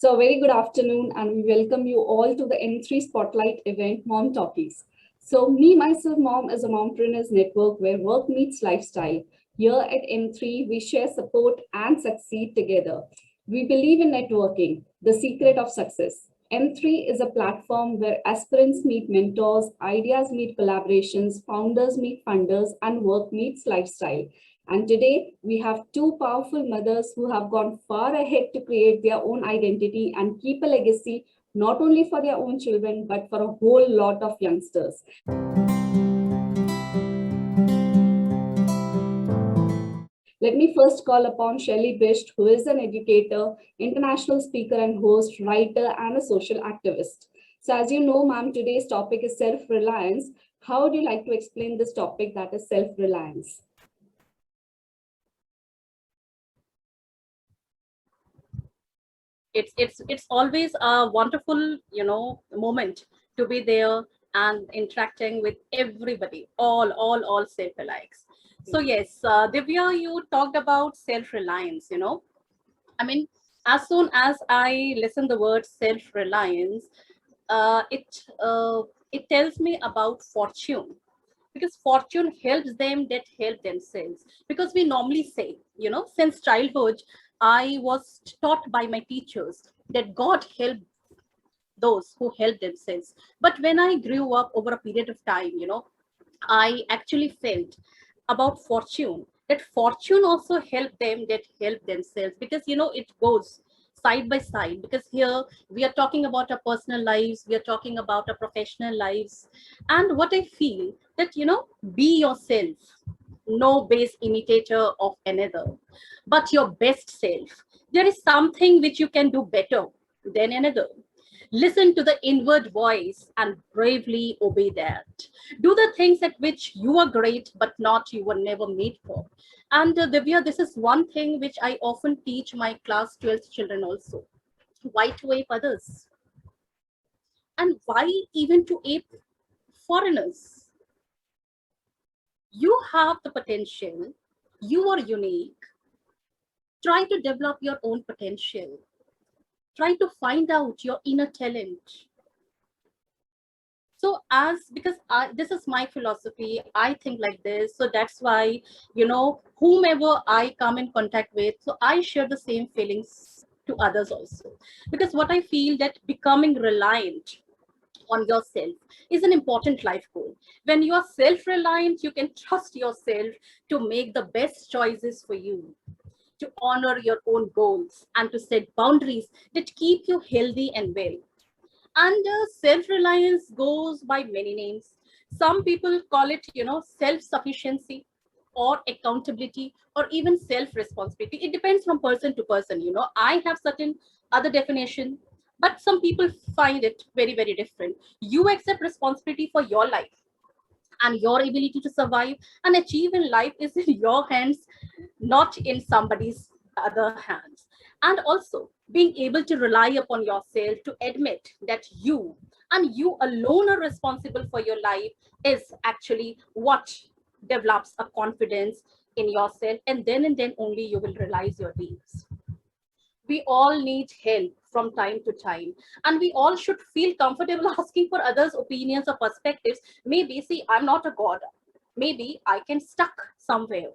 So, a very good afternoon, and we welcome you all to the M3 Spotlight event, Mom Talkies. So, me, myself, Mom, is a mompreneurs network where work meets lifestyle. Here at M3, we share support and succeed together. We believe in networking, the secret of success. M3 is a platform where aspirants meet mentors, ideas meet collaborations, founders meet funders, and work meets lifestyle. And today we have two powerful mothers who have gone far ahead to create their own identity and keep a legacy, not only for their own children, but for a whole lot of youngsters. Let me first call upon Shelley Bisht, who is an educator, international speaker and host, writer, and a social activist. So as you know, ma'am, today's topic is self-reliance. How would you like to explain this topic, that is self-reliance? It's always a wonderful moment to be there and interacting with everybody, all self-reliance. So yes, Divya, you talked about self-reliance. I mean, as soon as I listen the word self-reliance, it tells me about fortune, because fortune helps them that help themselves. Because we normally say, since childhood, I was taught by my teachers that God help those who help themselves. But when I grew up over a period of time, I actually felt about fortune, that fortune also help them that help themselves, because it goes side by side. Because here we are talking about our personal lives, we are talking about our professional lives. And what I feel that, be yourself, no base imitator of another, but your best self. There is something which you can do better than another. Listen to the inward voice and bravely obey that. Do the things at which you are great, but not you were never made for. And Divya, this is one thing which I often teach my class 12th children also. Why to ape others? And why even to ape foreigners? You have the potential, you are unique. Try to develop your own potential. Try to find out your inner talent. So as because this is my philosophy, I think like this. So that's why, whomever I come in contact with, so I share the same feelings to others also. Because what I feel that becoming reliant on yourself is an important life goal. When you are self-reliant, you can trust yourself to make the best choices for you, to honor your own goals, and to set boundaries that keep you healthy and well. And self-reliance goes by many names. Some people call it, self-sufficiency or accountability or even self-responsibility. It depends from person to person. I have certain other definition, but some people find it very, very different. You accept responsibility for your life, and your ability to survive and achieve in life is in your hands, not in somebody's other hands. And also being able to rely upon yourself to admit that you and you alone are responsible for your life is actually what develops a confidence in yourself, and then only you will realize your dreams. We all need help from time to time, and we all should feel comfortable asking for others opinions or perspectives. Maybe, see, I'm not a god, maybe I can stuck somewhere,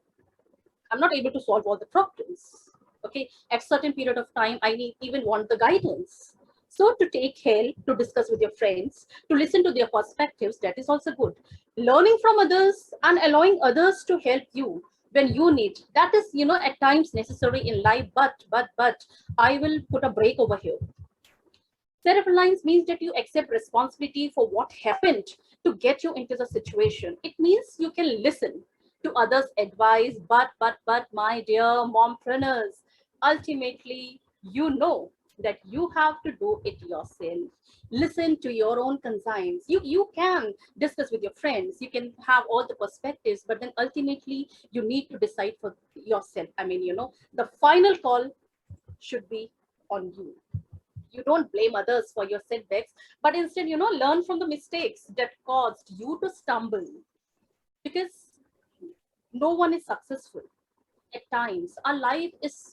I'm not able to solve all the problems. Okay, at certain period of time I need even want the guidance. So to take help, to discuss with your friends, to listen to their perspectives, that is also good. Learning from others and allowing others to help you when you need, that is, at times necessary in life. But I will put a break over here. Self-reliance means that you accept responsibility for what happened to get you into the situation. It means you can listen to others' advice, but my dear mompreneurs, ultimately, you know that you have to do it yourself. Listen to your own conscience. You can discuss with your friends, you can have all the perspectives, but then ultimately you need to decide for yourself. I mean, the final call should be on you. You don't blame others for your setbacks, but instead, learn from the mistakes that caused you to stumble. Because no one is successful at times. Our life is,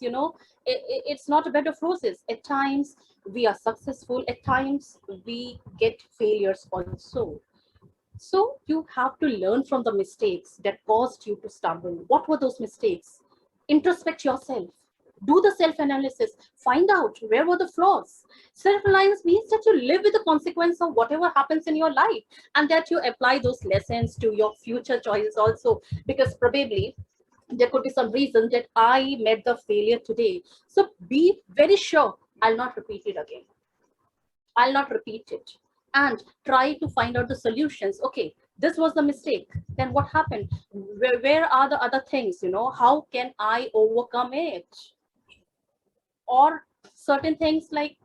it's not a bed of roses. At times we are successful, at times we get failures also. So you have to learn from the mistakes that caused you to stumble. What were those mistakes? Introspect yourself. Do the self-analysis. Find out where were the flaws. Self-reliance means that you live with the consequence of whatever happens in your life, and that you apply those lessons to your future choices also. Because probably there could be some reason that I met the failure today. So be very sure I'll not repeat it again. I'll not repeat it. And try to find out the solutions. Okay, this was the mistake. Then what happened? Where are the other things? How can I overcome it? Or certain things like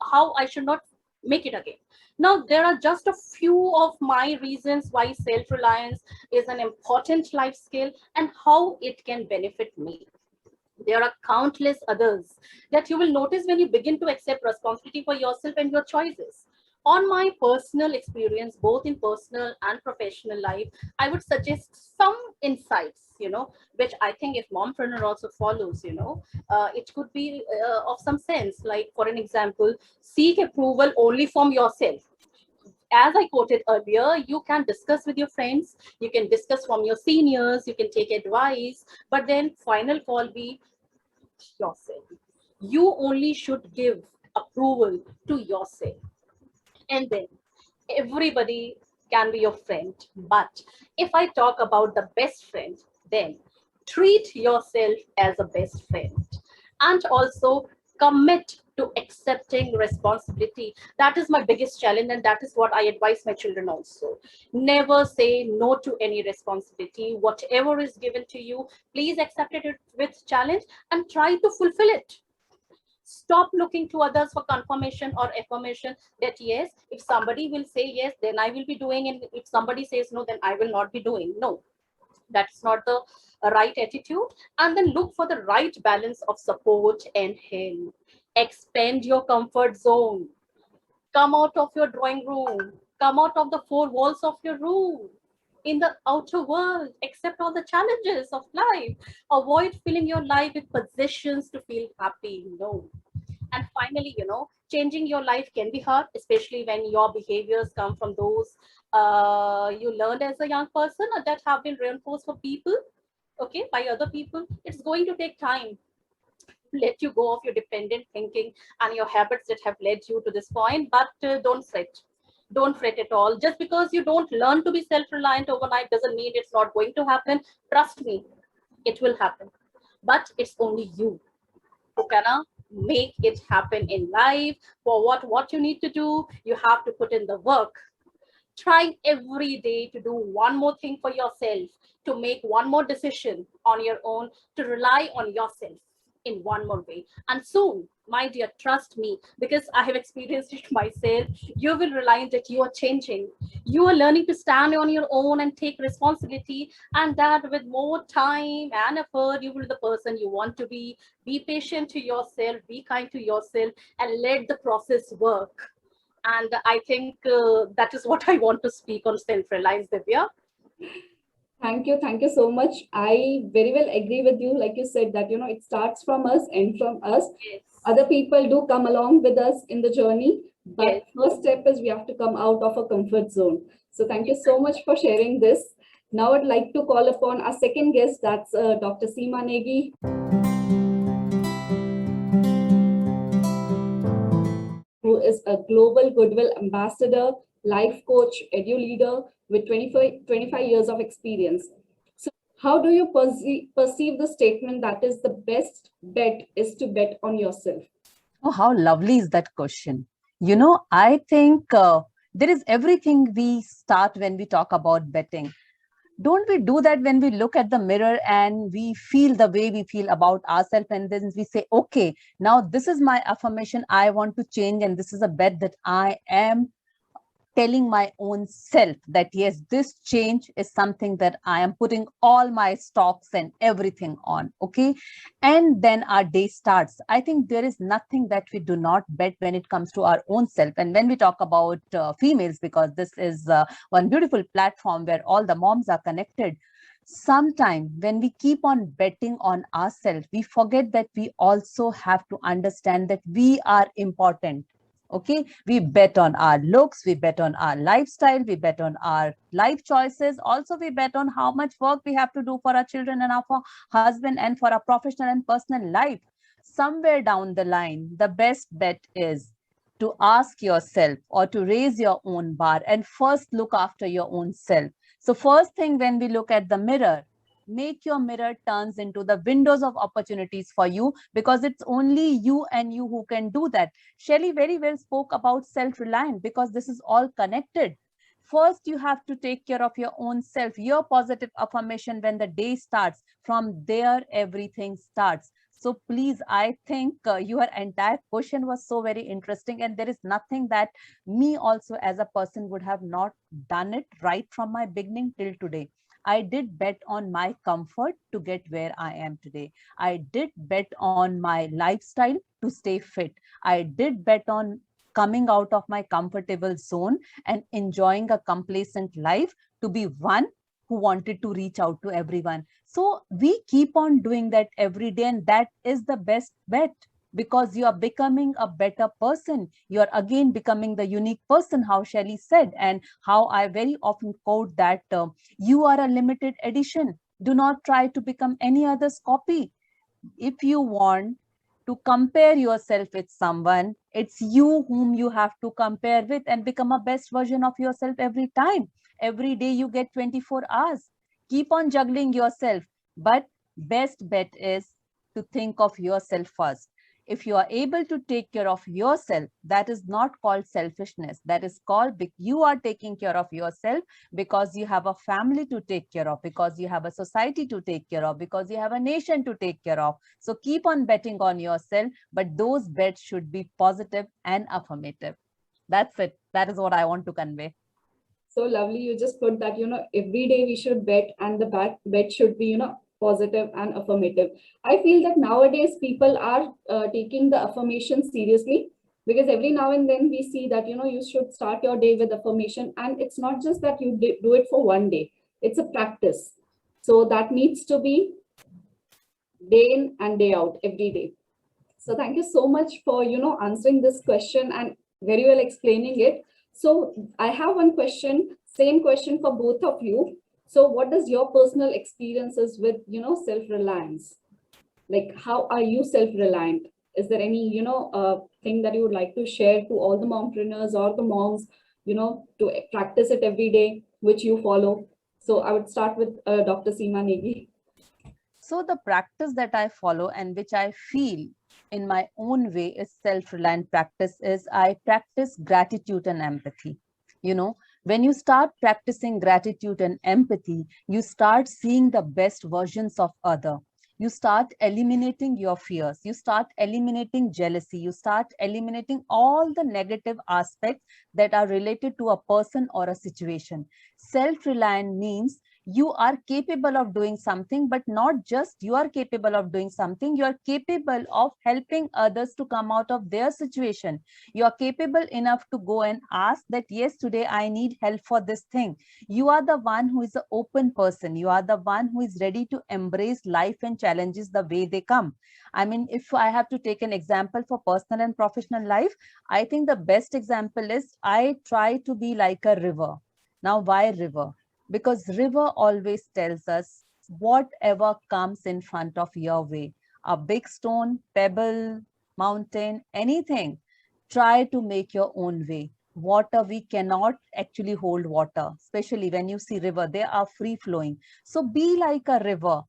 how I should not make it again. Now, there are just a few of my reasons why self reliance is an important life skill and how it can benefit me. There are countless others that you will notice when you begin to accept responsibility for yourself and your choices. On my personal experience, both in personal and professional life, I would suggest some insights, which I think if mompreneur also follows, it could be of some sense. Like, for an example, seek approval only from yourself. As I quoted earlier, you can discuss with your friends, you can discuss from your seniors, you can take advice, but then final call be yourself. You only should give approval to yourself. And then everybody can be your friend. But if I talk about the best friend, then treat yourself as a best friend. And also commit to accepting responsibility. That is my biggest challenge, and that is what I advise my children also. Never say no to any responsibility. Whatever is given to you, please accept it with challenge and try to fulfill it. Stop looking to others for confirmation or affirmation that yes, if somebody will say yes, then I will be doing, and if somebody says no, then I will not be doing. No, that's not the right attitude. And then look for the right balance of support and help. Expand your comfort zone. Come out of your drawing room. Come out of the four walls of your room. In the outer world, accept all the challenges of life. Avoid filling your life with possessions to feel happy. No. And finally, changing your life can be hard, especially when your behaviors come from those you learned as a young person or that have been reinforced for people, okay, by other people. It's going to take time to let you go of your dependent thinking and your habits that have led you to this point. But don't fret. Don't fret at all. Just because you don't learn to be self-reliant overnight doesn't mean it's not going to happen. Trust me, it will happen. But it's only you who can make it happen in life. For what you need to do, you have to put in the work. Try every day to do one more thing for yourself, to make one more decision on your own, to rely on yourself in one more way. And soon, my dear, trust me, because I have experienced it myself, you will realize that you are changing. You are learning to stand on your own and take responsibility, and that with more time and effort, you will be the person you want to be. Be patient to yourself, be kind to yourself, and let the process work. And I think that is what I want to speak on self-reliance, Divya. Thank you so much. I very well agree with you. Like you said, that it starts from us and from us. Yes. Other people do come along with us in the journey, but Yes. first step is we have to come out of a comfort zone. So thank you so much for sharing this. Now I'd like to call upon our second guest, that's Dr. Seema Negi, who is a global goodwill ambassador, life coach, edu leader with 25 years of experience. So how do you perceive the statement that is the best bet is to bet on yourself? Oh, how lovely is that question? I think there is everything we start when we talk about betting. Don't we do that when we look at the mirror and we feel the way we feel about ourselves, and then we say, okay, now this is my affirmation, I want to change, and this is a bet that I am telling my own self that yes, this change is something that I am putting all my stocks and everything on. Okay. And then our day starts. I think there is nothing that we do not bet when it comes to our own self. And when we talk about females, because this is one beautiful platform where all the moms are connected. Sometime when we keep on betting on ourselves, we forget that we also have to understand that we are important. Okay, we bet on our looks, we bet on our lifestyle, we bet on our life choices. Also, we bet on how much work we have to do for our children and our husband and for our professional and personal life. Somewhere down the line, the best bet is to ask yourself or to raise your own bar and first look after your own self. So first thing, when we look at the mirror, make your mirror turns into the windows of opportunities for you, because it's only you and you who can do that. Shelley very well spoke about self-reliant, because this is all connected. First, you have to take care of your own self, your positive affirmation when the day starts. From there, everything starts. So please, I think your entire question was so very interesting, and there is nothing that me also as a person would have not done it right from my beginning till today. I did bet on my comfort to get where I am today. I did bet on my lifestyle to stay fit. I did bet on coming out of my comfortable zone and enjoying a complacent life to be one who wanted to reach out to everyone. So we keep on doing that every day, and that is the best bet, because you are becoming a better person. You are again becoming the unique person, how Shelley said, and how I very often quote that you are a limited edition. Do not try to become any other's copy. If you want to compare yourself with someone, it's you whom you have to compare with and become a best version of yourself every time. Every day you get 24 hours. Keep on juggling yourself. But best bet is to think of yourself first. If you are able to take care of yourself, that is not called selfishness. That is called you are taking care of yourself because you have a family to take care of, because you have a society to take care of, because you have a nation to take care of. So keep on betting on yourself, but those bets should be positive and affirmative. That's it. That is what I want to convey. So lovely. You just put that, every day we should bet, and the bet should be, positive and affirmative. I feel that nowadays people are taking the affirmation seriously, because every now and then we see that, you should start your day with affirmation. And it's not just that you do it for one day, it's a practice. So that needs to be day in and day out, every day. So thank you so much for, answering this question and very well explaining it. So I have one question, same question for both of you. So what is your personal experiences with, self-reliance? Like, how are you self-reliant? Is there any, thing that you would like to share to all the mompreneurs or the moms, to practice it every day, which you follow? So I would start with Dr. Seema Negi. So the practice that I follow and which I feel in my own way is self-reliant practice is I practice gratitude and empathy. When you start practicing gratitude and empathy, you start seeing the best versions of other. You start eliminating your fears. You start eliminating jealousy. You start eliminating all the negative aspects that are related to a person or a situation. Self-reliant means you are capable of doing something, but not just you are capable of doing something, you are capable of helping others to come out of their situation. You are capable enough to go and ask that, yes, today I need help for this thing. You are the one who is an open person. You are the one who is ready to embrace life and challenges the way they come. I mean, if I have to take an example for personal and professional life, I think the best example is I try to be like a river. Now, why river? Because river always tells us whatever comes in front of your way, a big stone, pebble, mountain, anything, try to make your own way. Water, we cannot actually hold water, especially when you see river, they are free flowing. So be like a river.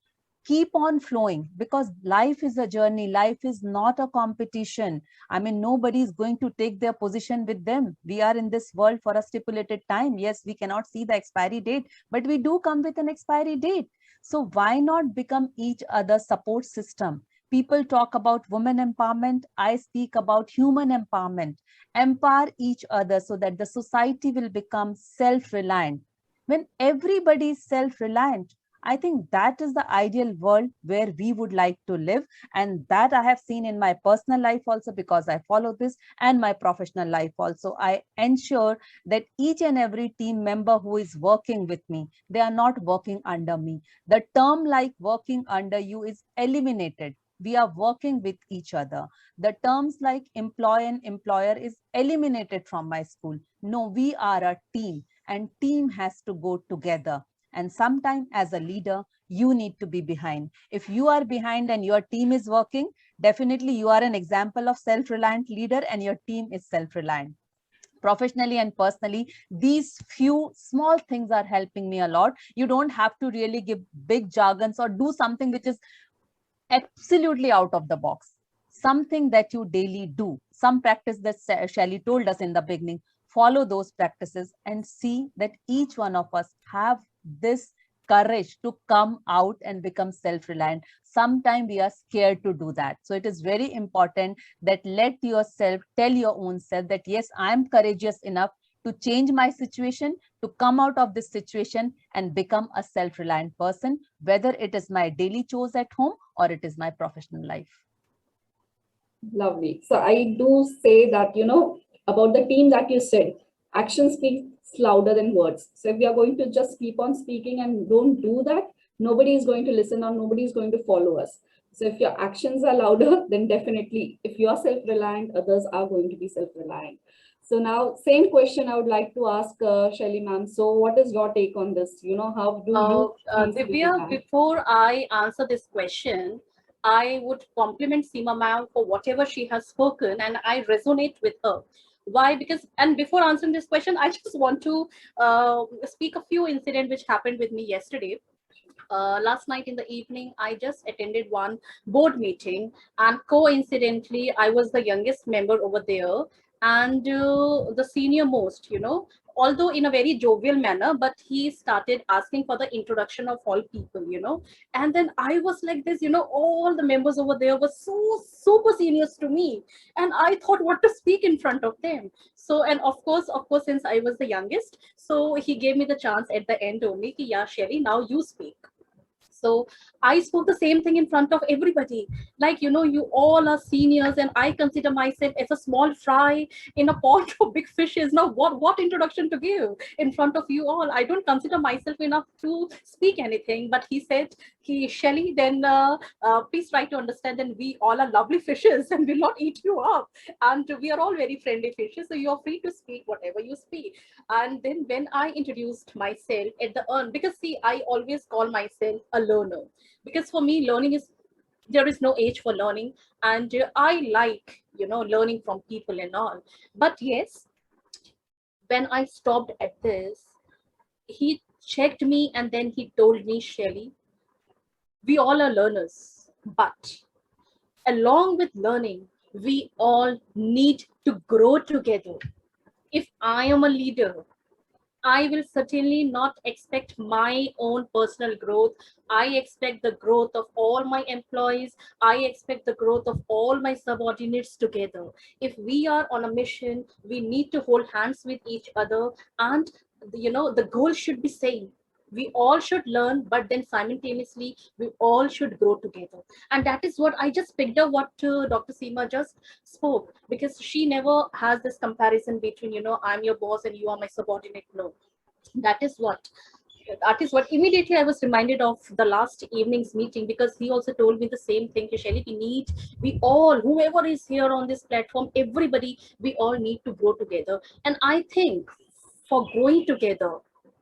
Keep on flowing, because life is a journey. Life is not a competition. I mean, nobody is going to take their position with them. We are in this world for a stipulated time. Yes, we cannot see the expiry date, but we do come with an expiry date. So why not become each other's support system? People talk about women empowerment. I speak about human empowerment. Empower each other so that the society will become self-reliant. When everybody is self-reliant, I think that is the ideal world where we would like to live. And that I have seen in my personal life also, because I follow this, and my professional life also. I ensure that each and every team member who is working with me, they are not working under me. The term like working under you is eliminated. We are working with each other. The terms like employee and employer is eliminated from my school. No, we are a team, and team has to go together. And sometimes as a leader, you need to be behind. If you are behind and your team is working, definitely you are an example of self-reliant leader, and your team is self-reliant. Professionally and personally, these few small things are helping me a lot. You don't have to really give big jargons or do something which is absolutely out of the box. Something that you daily do, some practice that Shelly told us in the beginning. Follow those practices and see that each one of us have this courage to come out and become self-reliant. Sometimes we are scared to do that. So it is very important that let yourself tell your own self that yes, I am courageous enough to change my situation, to come out of this situation and become a self-reliant person, whether it is my daily chores at home or it is my professional life. Lovely. So I do say that, about the team that you said, action speaks louder than words. So if we are going to just keep on speaking and don't do that, nobody is going to listen or nobody is going to follow us. So if your actions are louder, then definitely if you are self-reliant, others are going to be self-reliant. So now, same question I would like to ask Shelly ma'am. So what is your take on this? How do you be Divya, self-reliant? before I answer this question, I would compliment Seema ma'am for whatever she has spoken, and I resonate with her. Why? Because, and before answering this question, I just want to speak a few incidents which happened with me yesterday. Last night in the evening, I just attended one board meeting, and coincidentally, I was the youngest member over there, and the senior most, although in a very jovial manner, but he started asking for the introduction of all people. And then I was like this, all the members over there were so super seniors to me, and I thought what to speak in front of them. So, and of course, since I was the youngest, so he gave me the chance at the end only, ki, yeah, Shelly, now you speak. So I spoke the same thing in front of everybody. Like, you all are seniors, and I consider myself as a small fry in a pot of big fishes. Now, what introduction to give in front of you all? I don't consider myself enough to speak anything. But he said, Shelly, then please try to understand that we all are lovely fishes and will not eat you up. And we are all very friendly fishes. So you are free to speak whatever you speak. And then when I introduced myself at the end, because see, I always call myself a learner, because for me, learning is, there is no age for learning, and I like, learning from people and all. But yes, when I stopped at this, he checked me and then he told me, Shelly, we all are learners, but along with learning, we all need to grow together. If I am a leader, I will certainly not expect my own personal growth. I expect the growth of all my employees. I expect the growth of all my subordinates together. If we are on a mission, we need to hold hands with each other, and the goal should be same. We all should learn, but then simultaneously we all should grow together. And that is what I just picked up what Dr. Seema just spoke, because she never has this comparison between, I'm your boss and you are my subordinate. No, that is what immediately I was reminded of the last evening's meeting, because he also told me the same thing. Shelly, we all, whoever is here on this platform, everybody, we all need to grow together. And I think for growing together,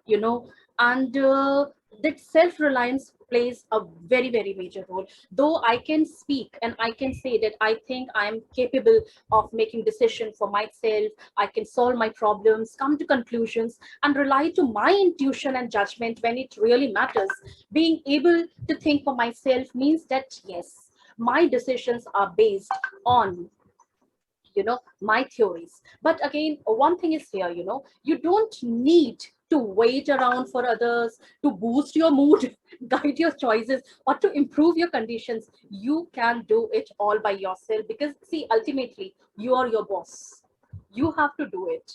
you know and that self-reliance plays a very, very major role. Though I can speak and I can say that I think I'm capable of making decisions for myself, I can solve my problems, come to conclusions, and rely to my intuition and judgment when it really matters. Being able to think for myself means that yes, my decisions are based on my theories. But again, one thing is here, you don't need to wait around for others to boost your mood, guide your choices, or to improve your conditions. You can do it all by yourself, because see, ultimately you are your boss. You have to do it.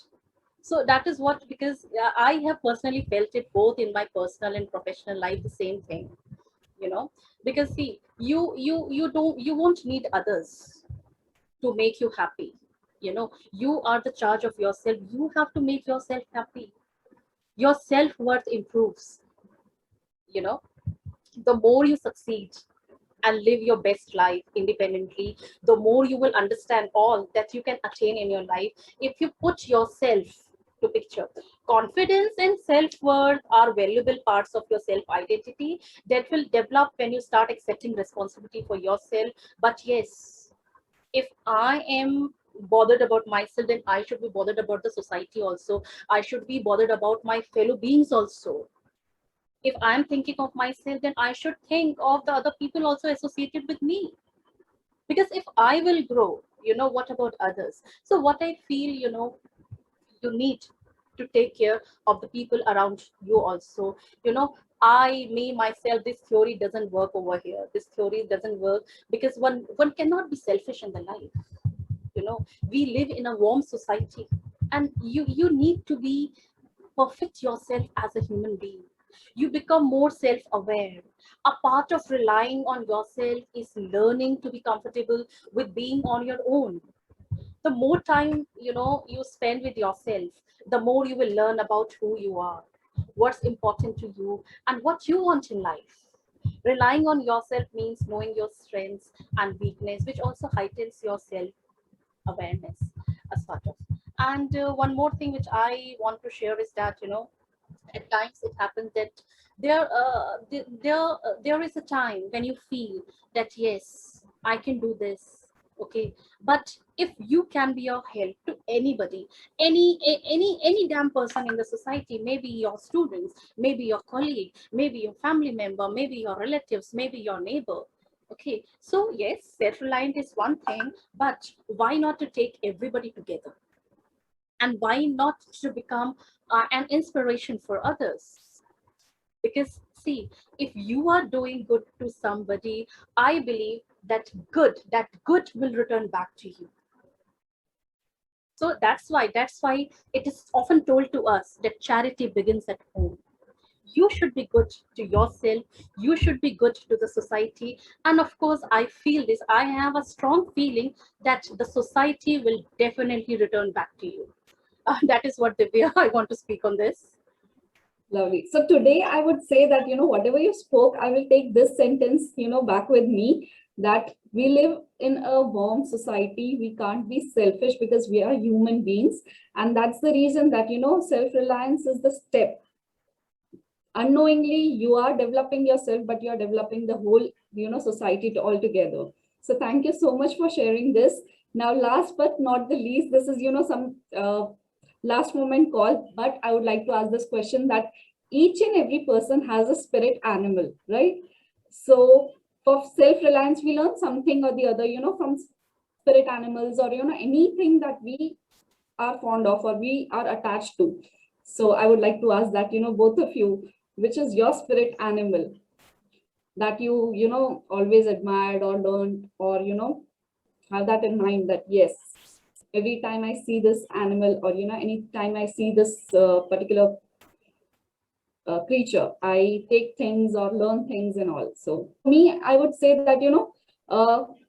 So that is what, because I have personally felt it both in my personal and professional life, the same thing, you know. Because see, you won't need others to make you happy. You know, you are the charge of yourself. You have to make yourself happy. Your self-worth improves, you know, the more you succeed and live your best life independently, the more you will understand all that you can attain in your life if you put yourself to picture. Confidence and self-worth are valuable parts of your self-identity that will develop when you start accepting responsibility for yourself. But yes, if I am bothered about myself, then I should be bothered about the society also. I should be bothered about my fellow beings also. If I'm thinking of myself, then I should think of the other people also associated with me. Because if I will grow, you know, what about others? So what I feel, you know, you need to take care of the people around you also. You know, me myself, this theory doesn't work over here. This theory doesn't work because one cannot be selfish in the life. You know, we live in a warm society, and you need to be perfect yourself as a human being. You become more self-aware. A part of relying on yourself is learning to be comfortable with being on your own. The more time, you know, you spend with yourself, the more you will learn about who you are, what's important to you, and what you want in life. Relying on yourself means knowing your strengths and weakness, which also heightens your self awareness as part of. And one more thing which I want to share is that, you know, at times it happens that there is a time when you feel that yes, I can do this. Okay, but if you can be of help to anybody, any damn person in the society, maybe your students, maybe your colleague, maybe your family member, maybe your relatives, maybe your neighbor. Okay, so yes, self-reliant is one thing, but why not to take everybody together? And why not to become an inspiration for others? Because see, if you are doing good to somebody, I believe that good will return back to you. So that's why it is often told to us that charity begins at home. You should be good to yourself, you should be good to the society, and of course I feel this, I have a strong feeling that the society will definitely return back to you. That is what, Divya, I want to speak on this. Lovely. So today I would say that, whatever you spoke, I will take this sentence, back with me, that we live in a warm society. We can't be selfish because we are human beings. And that's the reason that, self-reliance is the step. Unknowingly, you are developing yourself, but you're developing the whole, society altogether. So thank you so much for sharing this. Now, last but not the least, this is, some last moment call, but I would like to ask this question, that each and every person has a spirit animal, right? So for self-reliance, we learn something or the other, from spirit animals, or, anything that we are fond of or we are attached to. So I would like to ask that, both of you, which is your spirit animal that you always admired or learned, or, have that in mind, that yes, every time I see this animal, or anytime I see this particular creature, I take things or learn things and all. So me, I would say that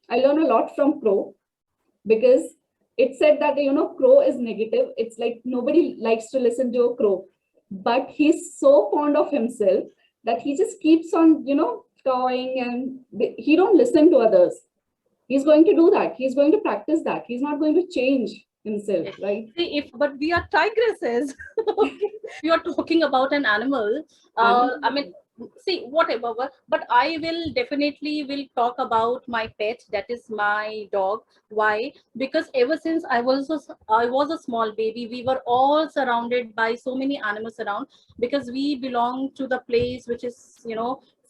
I learn a lot from Crow, because it said that Crow is negative. It's like nobody likes to listen to a crow, but he's so fond of himself that he just keeps on cawing, and he don't listen to others. He's going to do that. He's going to practice that. He's not going to change himself, right? See, if but we are tigresses. Okay. We are talking about an animal. I mean, see, whatever. But I will definitely will talk about my pet. That is my dog. Why? Because ever since I was a small baby, we were all surrounded by so many animals around, because we belong to the place which is,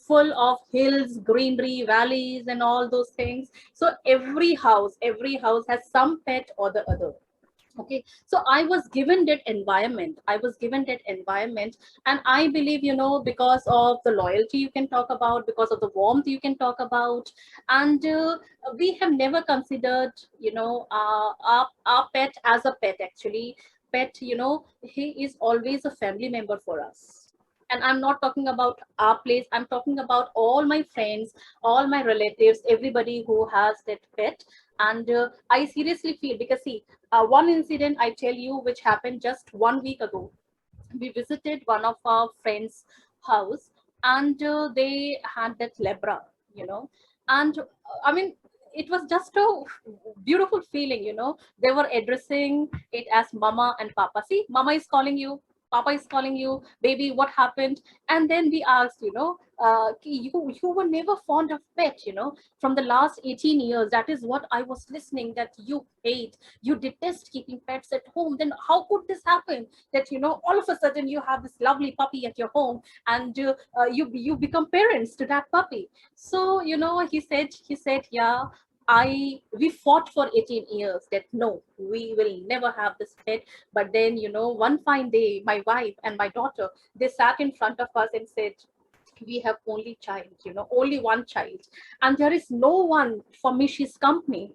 full of hills, greenery, valleys, and all those things. So every house has some pet or the other. Okay, so I was given that environment, and I believe, because of the loyalty you can talk about, because of the warmth you can talk about, and we have never considered, our pet as a pet. Actually, pet, he is always a family member for us. And I'm not talking about our place, I'm talking about all my friends, all my relatives, everybody who has that pet. And I seriously feel, because see, one incident I tell you, which happened just 1 week ago. We visited one of our friends' house, and they had that lebra, and I mean, it was just a beautiful feeling. They were addressing it as mama and papa. See, mama is calling you, papa is calling you, baby, what happened? And then we asked, you were never fond of pet, from the last 18 years. That is what I was listening, that you hate, you detest keeping pets at home. Then how could this happen, that all of a sudden you have this lovely puppy at your home, and you become parents to that puppy? So he said, yeah, we fought for 18 years that no, we will never have this pet. But then, one fine day, my wife and my daughter, they sat in front of us and said, we have only child, only one child, and there is no one for Mishi's company.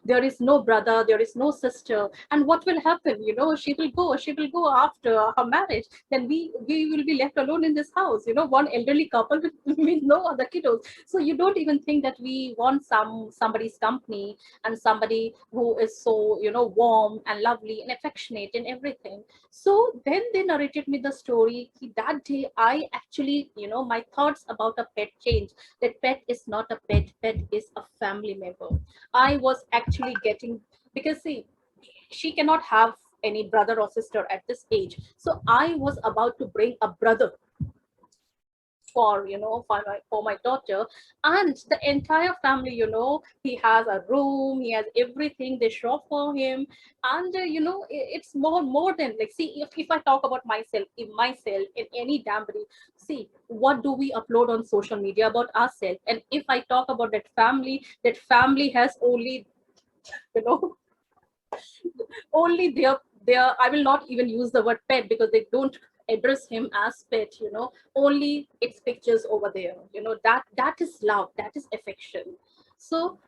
There is no brother, there is no sister, and what will happen? She will go after her marriage. Then we will be left alone in this house, one elderly couple with, with no other kiddos. So you don't even think that we want somebody's company, and somebody who is so, warm and lovely and affectionate and everything. So then they narrated me the story. That day I actually, my thoughts about a pet changed. That pet is not a pet, pet is a family member. I was actually getting, because see, she cannot have any brother or sister at this age. So I was about to bring a brother for my daughter. And the entire family, he has a room, he has everything, they shop for him. And it's more than, like, see, if I talk about myself in any dambry, see, what do we upload on social media about ourselves? And if I talk about that family has only, you know only their I will not even use the word pet, because they don't address him as pet. Only its pictures over there. That is love, that is affection. So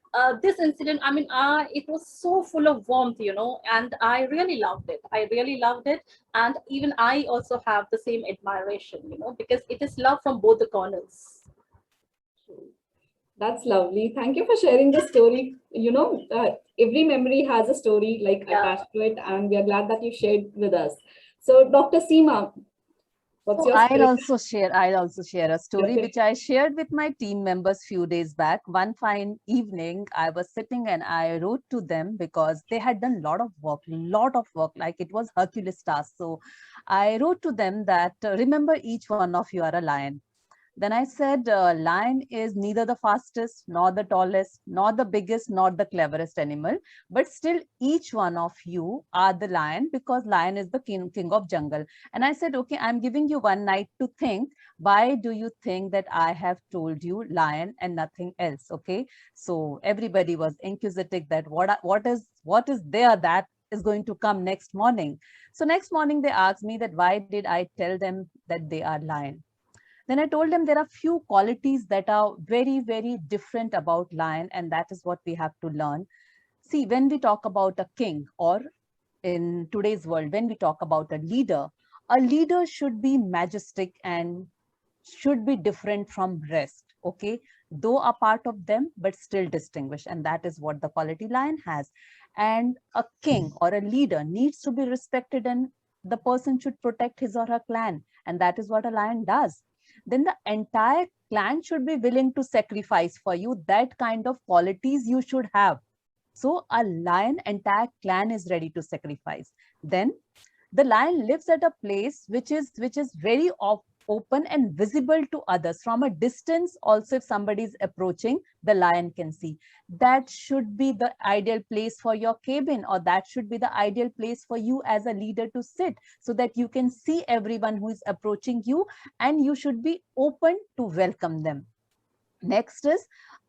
this incident, I mean, it was so full of warmth, and I really loved it. And even I also have the same admiration, because it is love from both the corners. That's lovely. Thank you for sharing the story. Every memory has a story like Yeah. attached to it, and we are glad that you shared with us. So, Dr. Seema, what's So your story? I'll also share a story which Okay. I shared with my team members few days back. One fine evening, I was sitting and I wrote to them because they had done lot of work, like it was Hercules task. So I wrote to them that remember, each one of you are a lion. Then I said, lion is neither the fastest, nor the tallest, nor the biggest, nor the cleverest animal, but still each one of you are the lion, because lion is the king of jungle. And I said, okay, I'm giving you one night to think. Why do you think that I have told you lion and nothing else? Okay. So everybody was inquisitive that what is there that is going to come next morning. So next morning they asked me that why did I tell them that they are lion? Then I told them there are few qualities that are very, very different about lion, and that is what we have to learn. See, when we talk about a king, or in today's world, when we talk about a leader should be majestic and should be different from rest. Okay, though a part of them, but still distinguished, and that is what the quality lion has. And a king or a leader needs to be respected, and the person should protect his or her clan, and that is what a lion does. Then the entire clan should be willing to sacrifice for you. That kind of qualities you should have. So a lion, entire clan is ready to sacrifice. Then the lion lives at a place which is very open and visible to others. From a distance also, if somebody is approaching, the lion can see. That should be the ideal place for your cabin, or that should be the ideal place for you as a leader to sit, so that you can see everyone who is approaching you, and you should be open to welcome them. Next is,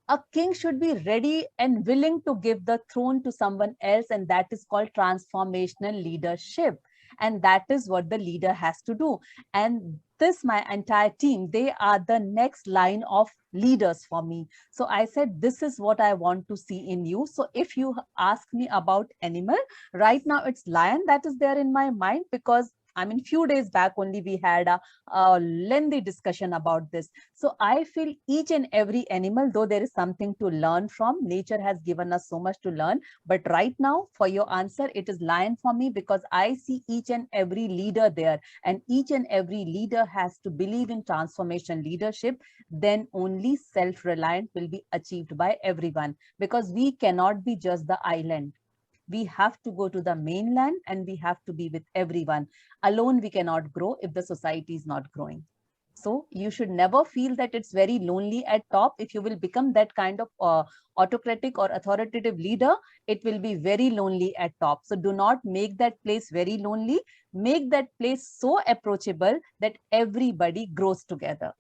a king should be ready and willing to give the throne to someone else, and that is called transformational leadership. And that is what the leader has to do. And this, my entire team, they are the next line of leaders for me. So I said, this is what I want to see in you. So if you ask me about animal, right now it's lion that is there in my mind, because I mean, few days back only we had a lengthy discussion about this. So I feel each and every animal, though there is something to learn from, nature has given us so much to learn. But right now, for your answer, it is lion for me, because I see each and every leader there, and each and every leader has to believe in transformation leadership. Then only self-reliant will be achieved by everyone, because we cannot be just the island. We have to go to the mainland, and we have to be with everyone. Alone, we cannot grow if the society is not growing. So you should never feel that it's very lonely at top. If you will become that kind of autocratic or authoritative leader, it will be very lonely at top. So do not make that place very lonely. Make that place so approachable that everybody grows together.